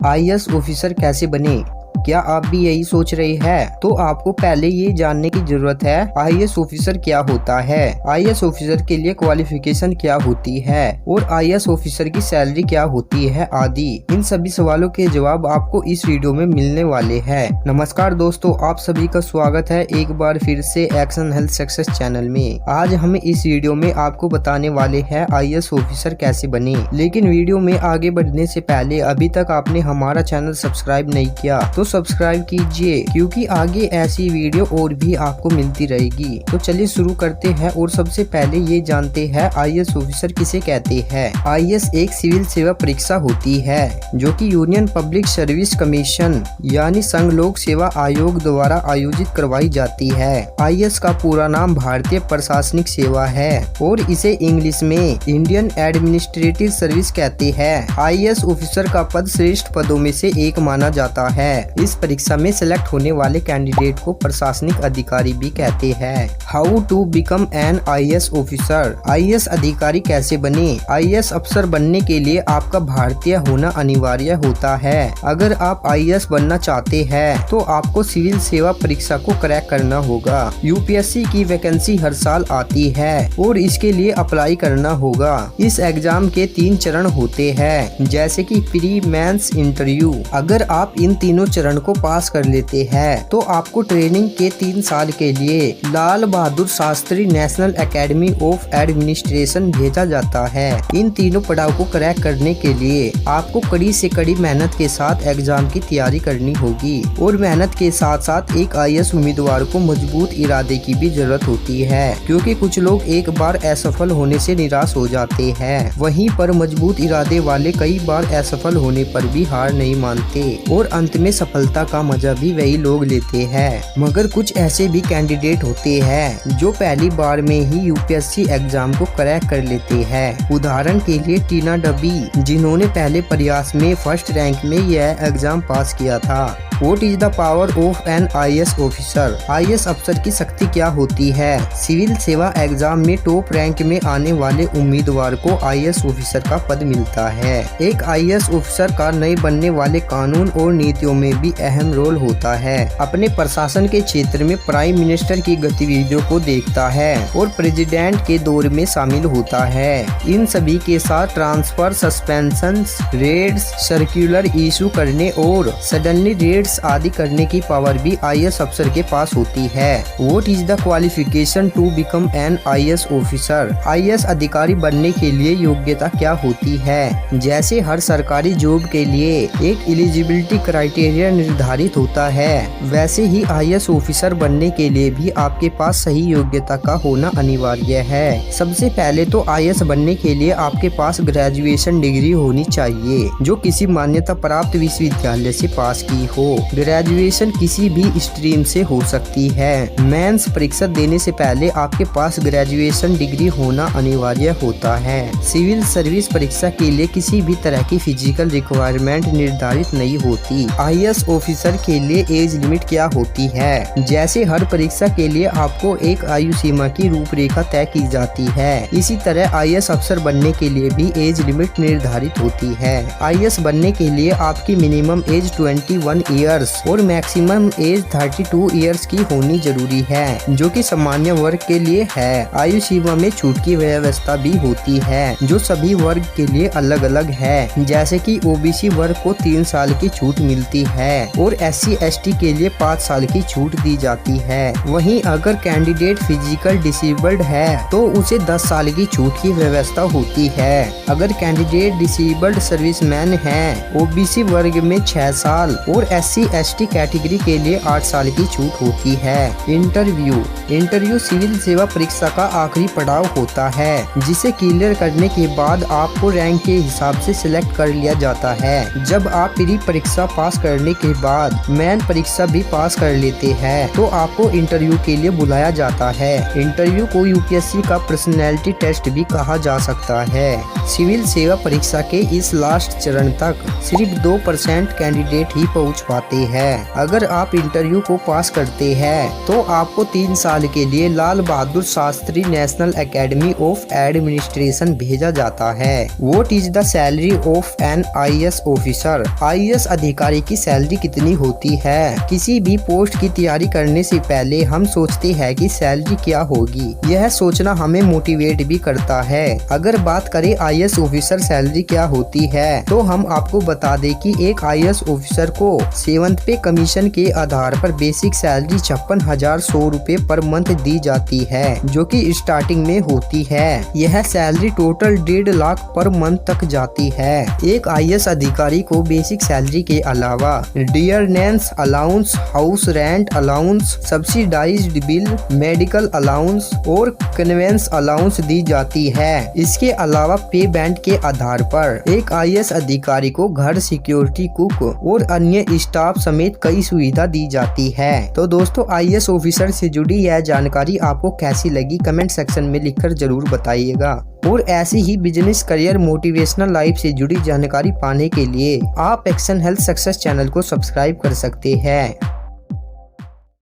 IAS officer कैसे बने? क्या आप भी यही सोच रहे हैं? तो आपको पहले ये जानने की जरूरत है आईएएस ऑफिसर क्या होता है, आईएएस ऑफिसर के लिए क्वालिफिकेशन क्या होती है और आईएएस ऑफिसर की सैलरी क्या होती है आदि। इन सभी सवालों के जवाब आपको इस वीडियो में मिलने वाले हैं। नमस्कार दोस्तों, आप सभी का स्वागत है एक बार फिर से एक्शन हेल्थ सक्सेस चैनल में। आज हम इस वीडियो में आपको बताने वाले हैं आईएएस ऑफिसर कैसे बने। लेकिन वीडियो में आगे बढ़ने से पहले अभी तक आपने हमारा चैनल सब्सक्राइब नहीं किया तो सब्सक्राइब कीजिए, क्योंकि आगे ऐसी वीडियो और भी आपको मिलती रहेगी। तो चलिए शुरू करते हैं और सबसे पहले ये जानते हैं आईएएस ऑफिसर किसे कहते हैं। आईएएस एक सिविल सेवा परीक्षा होती है जो कि यूनियन पब्लिक सर्विस कमीशन यानी संघ लोक सेवा आयोग द्वारा आयोजित करवाई जाती है। आईएएस का पूरा नाम भारतीय प्रशासनिक सेवा है और इसे इंग्लिश में इंडियन एडमिनिस्ट्रेटिव सर्विस कहते हैं। आईएएस ऑफिसर का पद श्रेष्ठ पदों में से एक माना जाता है। इस परीक्षा में सिलेक्ट होने वाले कैंडिडेट को प्रशासनिक अधिकारी भी कहते हैं। How to become an IAS officer? IAS अधिकारी कैसे बने? आईएएस अफसर बनने के लिए आपका भारतीय होना अनिवार्य होता है। अगर आप आईएएस बनना चाहते हैं तो आपको सिविल सेवा परीक्षा को क्रैक करना होगा। यूपीएससी की वैकेंसी हर साल आती है और इसके लिए अप्लाई करना होगा। इस एग्जाम के 3 चरण होते हैं, जैसे कि प्री, मेंस, इंटरव्यू। अगर आप इन तीनों चरण को पास कर लेते हैं तो आपको ट्रेनिंग के 3 साल के लिए Lal Bahadur Shastri national academy of administration भेजा जाता है। इन तीनों पड़ाव को क्रैक करने के लिए आपको कड़ी से कड़ी मेहनत के साथ एग्जाम की तैयारी करनी होगी और मेहनत के साथ साथ एक आईएएस उम्मीदवार को मजबूत इरादे की भी जरूरत होती है, क्योंकि कुछ लोग एक बार असफल होने से निराश हो जाते हैं। वहीं पर मजबूत इरादे वाले कई बार असफल होने पर भी हार नहीं मानते और अंत में सफलता का मजा भी वही लोग लेते हैं। मगर कुछ ऐसे भी कैंडिडेट होते हैं जो पहली बार में ही यूपीएससी एग्जाम को क्रैक कर लेते हैं। उदाहरण के लिए टीना डबी, जिन्होंने पहले प्रयास में फर्स्ट रैंक में यह एग्जाम पास किया था। What is the power of an IAS officer? IAS अफसर की शक्ति क्या होती है? सिविल सेवा एग्जाम में टॉप रैंक में आने वाले उम्मीदवार को आईएएस ऑफिसर का पद मिलता है। एक आईएएस ऑफिसर का नए बनने वाले कानून और नीतियों में भी अहम रोल होता है। अपने प्रशासन के क्षेत्र में प्राइम मिनिस्टर की गतिविधियों को देखता है और प्रेसिडेंट के दौर में शामिल होता है। इन सभी के साथ transfer, suspension, raids, circular issue करने और सडनली रेड्स आदि करने की पावर भी आईएएस अफसर के पास होती है। What is the qualification to become an IAS officer? IAS अधिकारी बनने के लिए योग्यता क्या होती है? जैसे हर सरकारी जॉब के लिए एक एलिजिबिलिटी क्राइटेरिया निर्धारित होता है, वैसे ही आईएएस ऑफिसर बनने के लिए भी आपके पास सही योग्यता का होना अनिवार्य है। सबसे पहले तो आईएएस बनने के लिए आपके पास ग्रेजुएशन डिग्री होनी चाहिए जो किसी मान्यता प्राप्त विश्वविद्यालय से पास की हो। ग्रेजुएशन किसी भी स्ट्रीम से हो सकती है। मेंस परीक्षा देने से पहले आपके पास ग्रेजुएशन डिग्री होना अनिवार्य होता है। सिविल सर्विस परीक्षा के लिए किसी भी तरह की फिजिकल रिक्वायरमेंट निर्धारित नहीं होती। आईएएस ऑफिसर के लिए एज लिमिट क्या होती है? जैसे हर परीक्षा के लिए आपको एक आयु सीमा की रूपरेखा तय की जाती है, इसी तरह आईएएस अफसर बनने के लिए भी एज लिमिट निर्धारित होती है। आईएएस बनने के लिए आपकी मिनिमम एज 21 ईयर्स और मैक्सिमम एज 32 ईयर्स की होनी जरूरी है, जो कि सामान्य वर्ग के लिए है। आयु सीमा में छूट की व्यवस्था भी होती है जो सभी वर्ग के लिए अलग अलग है, जैसे कि ओबीसी वर्ग को 3 साल की छूट मिलती है और SC ST के लिए 5 साल की छूट दी जाती है। वहीं अगर कैंडिडेट फिजिकल डिसेबल्ड है तो उसे 10 साल की छूट की व्यवस्था होती है। अगर कैंडिडेट डिसेबल्ड सर्विसमैन है, ओबीसी वर्ग में 6 साल और SC ST कैटेगरी के लिए 8 साल की छूट होती है। इंटरव्यू सिविल सेवा परीक्षा का आखिरी पड़ाव होता है, जिसे क्लियर करने के बाद आपको रैंक के हिसाब से सिलेक्ट कर लिया जाता है। जब आप प्री परीक्षा पास करने के बाद मेन परीक्षा भी पास कर लेते हैं तो आपको इंटरव्यू के लिए बुलाया जाता है। इंटरव्यू को यूपीएससी का पर्सनैलिटी टेस्ट भी कहा जा सकता है। सिविल सेवा परीक्षा के इस लास्ट चरण तक सिर्फ 2% कैंडिडेट ही पहुंच पाते जाते हैं। अगर आप इंटरव्यू को पास करते हैं तो आपको 3 साल के लिए Lal Bahadur Shastri national academy of administration भेजा जाता है। What is the salary of an IAS officer? IAS अधिकारी की सैलरी कितनी होती है? किसी भी पोस्ट की तैयारी करने से पहले हम सोचते हैं कि सैलरी क्या होगी। यह सोचना हमें मोटिवेट भी करता है। अगर बात करें IAS ऑफिसर सैलरी क्या होती है तो हम आपको बता दें कि एक IAS ऑफिसर को 7th पे कमीशन के आधार पर बेसिक सैलरी 56,100 रुपए पर मंथ दी जाती है, जो कि स्टार्टिंग में होती है। यह salary total 1.5 lakh per month तक जाती है। एक IAS अधिकारी को बेसिक सैलरी के अलावा dearness allowance, house rent allowance, subsidised bill, medical allowance और कन्वेंस अलाउंस दी जाती है। इसके अलावा पे बैंड के आधार पर एक IAS अधिकारी को घर, सिक्योरिटी, कुक और अन्य स्टाफ समेत कई सुविधा दी जाती है। तो दोस्तों, IAS ऑफिसर से जुड़ी यह जानकारी आपको कैसी लगी कमेंट सेक्शन में लिखकर जरूर बताइएगा। और ऐसी ही बिजनेस, करियर, मोटिवेशनल लाइफ से जुड़ी जानकारी पाने के लिए आप एक्शन हेल्थ सक्सेस चैनल को सब्सक्राइब कर सकते हैं।